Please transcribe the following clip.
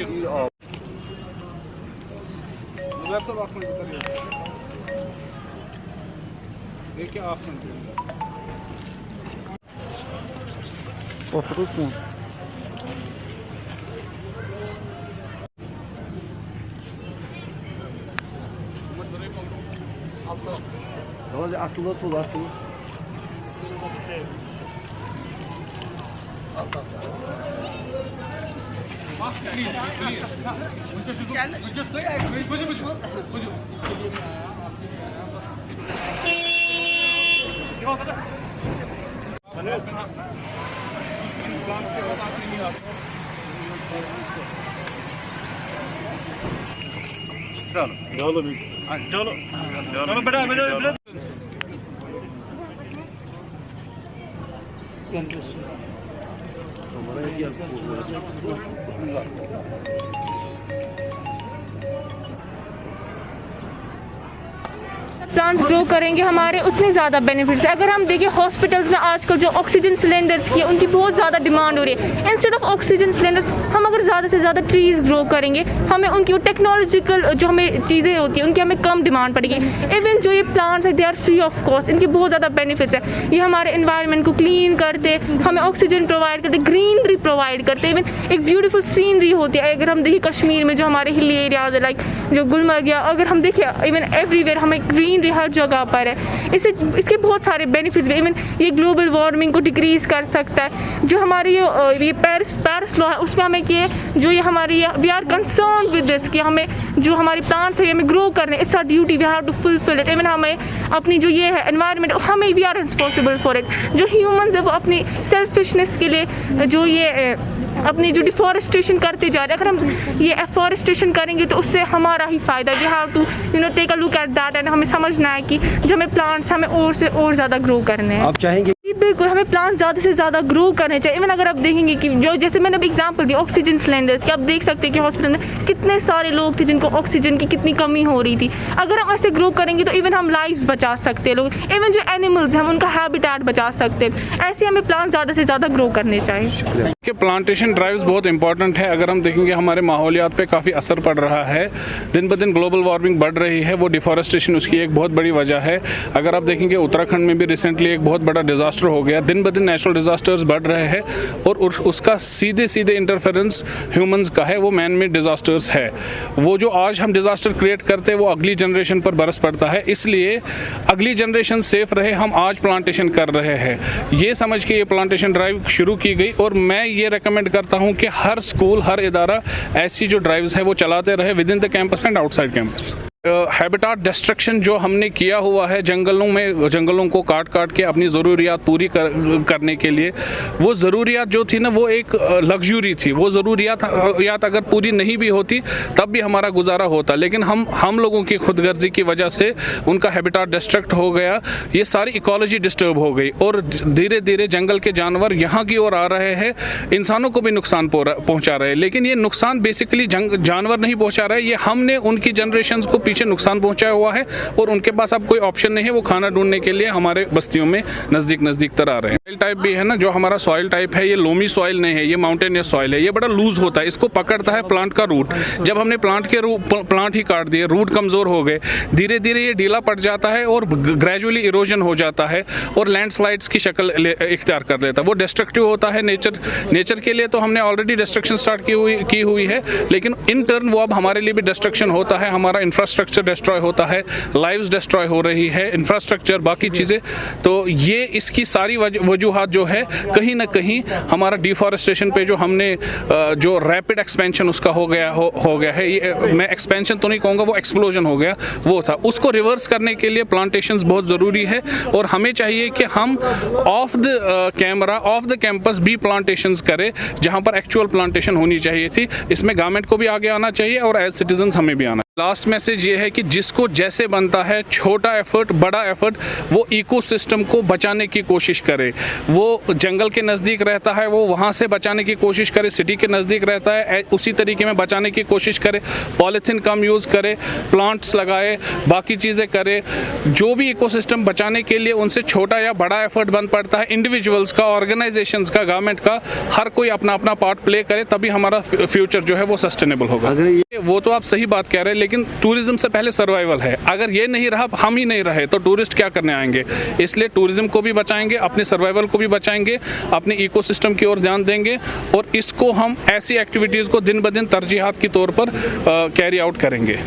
You. देखिए आप चलो बेटा प्लांट्स ग्रो करेंगे हमारे उतने ज़्यादा बेनिफिट्स है। अगर हम देखें हॉस्पिटल्स में आजकल जो ऑक्सीजन सिलेंडर्स की है उनकी बहुत ज़्यादा डिमांड हो रही है। इंस्टेड ऑफ ऑक्सीजन सिलेंडर्स हम अगर ज़्यादा से ज़्यादा ट्रीज़ ग्रो करेंगे, हमें उनकी वो टेक्नोलॉजिकल जो हमें चीज़ें होती हैं उनकी हमें कम डिमांड पड़ेगी। इवन जो ये प्लांट्स है they are free of cost, इनके बहुत ज़्यादा बेनिफिट्स है। ये हमारे इन्वायरमेंट को क्लीन करते, हमें ऑक्सीजन प्रोवाइड करते, ग्रीनरी प्रोवाइड करते, इवन एक ब्यूटीफुल सीनरी होती है। अगर हम देखिए कश्मीर में जो हमारे हिली एरियाज है लाइक जो गुलमर्ग, या अगर हम देखें इवन एवरीवेयर हमें ग्रीनरी हर जगह पर है। इसके बहुत सारे बेनिफिट्स भी, इवन ये ग्लोबल वार्मिंग को डिक्रीज कर सकता है। जो हमारी ये पेरिस लॉ है उसमें हमें कि जो ये हमारी we are concern with this कि हमें जो हमारी प्लांट्स है हमें ग्रो करने, it's our duty, we have to fulfil it. Even हमें अपनी जो ये है एनवायरनमेंट हमें we are responsible for it. जो ह्यूमंस है वो अपनी सेल्फिशनेस के लिए जो ये अपनी जो डिफॉरेस्टेशन करते जा रहे हैं, अगर हम ये एफॉरेस्टेशन करेंगे तो उससे हमारा ही फ़ायदा। We have to take a look at that and हमें समझना है कि जो हमें प्लांट्स हमें और से और ज़्यादा ग्रो करने हैं। आप चाहेंगे? बिल्कुल, हमें प्लांट ज़्यादा से ज़्यादा ग्रो करने चाहिए। इवन अगर आप देखेंगे कि जो जैसे मैंने अभी एग्जांपल दी ऑक्सीजन सिलेंडर्स की, आप देख सकते हैं कि हॉस्पिटल में कितने सारे लोग थे जिनको ऑक्सीजन की कितनी कमी हो रही थी। अगर हम ऐसे ग्रो करेंगे तो इवन हम लाइव्स बचा सकते हैं लोग, इवन जो एनिमल्स हैं हम उनका हैबिटेट बचा सकते हैं। ऐसे हमें प्लांट ज़्यादा से ज़्यादा ग्रो करने चाहिए। कि प्लांटेशन ड्राइव्स बहुत इंपॉर्टेंट है। अगर हम देखेंगे हमारे माहौलियात पे काफ़ी असर पड़ रहा है, दिन ब दिन ग्लोबल वार्मिंग बढ़ रही है, वो डिफॉरेस्टेशन उसकी एक बहुत बड़ी वजह है। अगर आप देखेंगे उत्तराखंड में भी रिसेंटली एक बहुत बड़ा डिज़ास्टर हो गया। दिन ब दिन नेचुरल डिज़ास्टर्स बढ़ रहे हैं और उसका सीधे सीधे इंटरफेरेंस ह्यूमंस का है, वो मैन मेड डिज़ास्टर्स है। वो जो आज हम डिज़ास्टर क्रिएट करते हैं वो अगली जनरेशन पर बरस पड़ता है, इसलिए अगली जनरेशन सेफ रहे हम आज प्लांटेशन कर रहे हैं। ये समझ के ये प्लांटेशन ड्राइव शुरू की गई और मैं ये रेकमेंड करता हूँ कि हर स्कूल हर इदारा ऐसी जो ड्राइव्स है वो चलाते रहे with in the campus and outside campus. Habitat destruction जो हमने किया हुआ है जंगलों को काट के अपनी ज़रूरियात पूरी करने के लिए, वो ज़रूरियात जो थी ना वो एक लग्जरी थी। वो ज़रूरियात अगर पूरी नहीं भी होती तब भी हमारा गुजारा होता, लेकिन हम लोगों की खुदगर्जी की वजह से उनका हैबिटाट डिस्ट्रक्ट हो गया। ये सारी इकोलॉजी डिस्टर्ब हो गई और धीरे धीरे जंगल के जानवर यहाँ की ओर आ रहे हैं, इंसानों को भी नुकसान पहुँचा रहे हैं। लेकिन ये नुकसान बेसिकली जानवर नहीं पहुँचा रहे, ये हमने उनकी जनरेशन को पीछे नुकसान पहुंचाया हुआ है और उनके पास अब कोई ऑप्शन नहीं है। वो खाना ढूंढने के लिए हमारे बस्तियों में नज़दीक तर आ रहे हैं। सॉइल टाइप भी है ना, जो हमारा सॉइल टाइप है ये लोमी सॉइल नहीं है, ये माउंटेनियस सॉइल है। ये बड़ा लूज होता है, इसको पकड़ता है प्लांट का रूट। जब हमने प्लांट ही काट दिए, रूट कमज़ोर हो गए, धीरे धीरे ये ढीला पड़ जाता है और ग्रेजुअली इरोजन हो जाता है और लैंडस्लाइड्स की शक्ल इख्तियार कर लेता है। वो डिस्ट्रक्टिव होता है नेचर के लिए। तो हमने ऑलरेडी डिस्ट्रक्शन स्टार्ट की हुई है, लेकिन इन टर्न वो अब हमारे लिए भी डिस्ट्रक्शन होता है। हमारा इंफ्रास्ट्रक्चर डिस्ट्रॉय होता है, लाइव्स डिस्ट्रॉय हो रही है, इंफ्रास्ट्रक्चर बाकी चीज़ें। तो ये इसकी सारी वजूहात जो है कहीं ना कहीं हमारा डिफॉरेस्टेशन पे जो हमने जो रैपिड एक्सपेंशन उसका हो गया है। ये मैं एक्सपेंशन तो नहीं कहूँगा, वो एक्सप्लोजन हो गया वो था। उसको रिवर्स करने के लिए प्लांटेशंस बहुत ज़रूरी है और हमें चाहिए कि हम of the camera off the campus भी प्लांटेशंस करें जहाँ पर एक्चुअल प्लांटेशन होनी चाहिए थी। इसमें गवर्नमेंट को भी आगे आना चाहिए और एज सिटीजन्स हमें भी आना। लास्ट मैसेज ये है कि जिसको जैसे बनता है, छोटा एफर्ट बड़ा एफर्ट, वो इकोसिस्टम को बचाने की कोशिश करे। वो जंगल के नज़दीक रहता है, वो वहाँ से बचाने की कोशिश करे। सिटी के नज़दीक रहता है, उसी तरीके में बचाने की कोशिश करे। पॉलीथीन कम यूज़ करे, प्लांट्स लगाए, बाकी चीज़ें करे। जो भी इकोसिस्टम बचाने के लिए उनसे छोटा या बड़ा एफर्ट बन पड़ता है, इंडिविजुअल्स का, ऑर्गेनाइजेशंस का, गवर्नमेंट का, हर कोई अपना अपना पार्ट प्ले करे, तभी हमारा फ्यूचर जो है वो सस्टेनेबल होगा। वो तो आप सही बात कह रहे हैं, लेकिन टूरिज्म से पहले सर्वाइवल है। अगर ये नहीं रहा, हम ही नहीं रहे, तो टूरिस्ट क्या करने आएंगे? इसलिए टूरिज्म को भी बचाएंगे, अपने सर्वाइवल को भी बचाएंगे, अपने इकोसिस्टम की ओर ध्यान देंगे, और इसको हम ऐसी एक्टिविटीज़ को दिन ब दिन तरजीहात के तौर पर कैरी आउट करेंगे।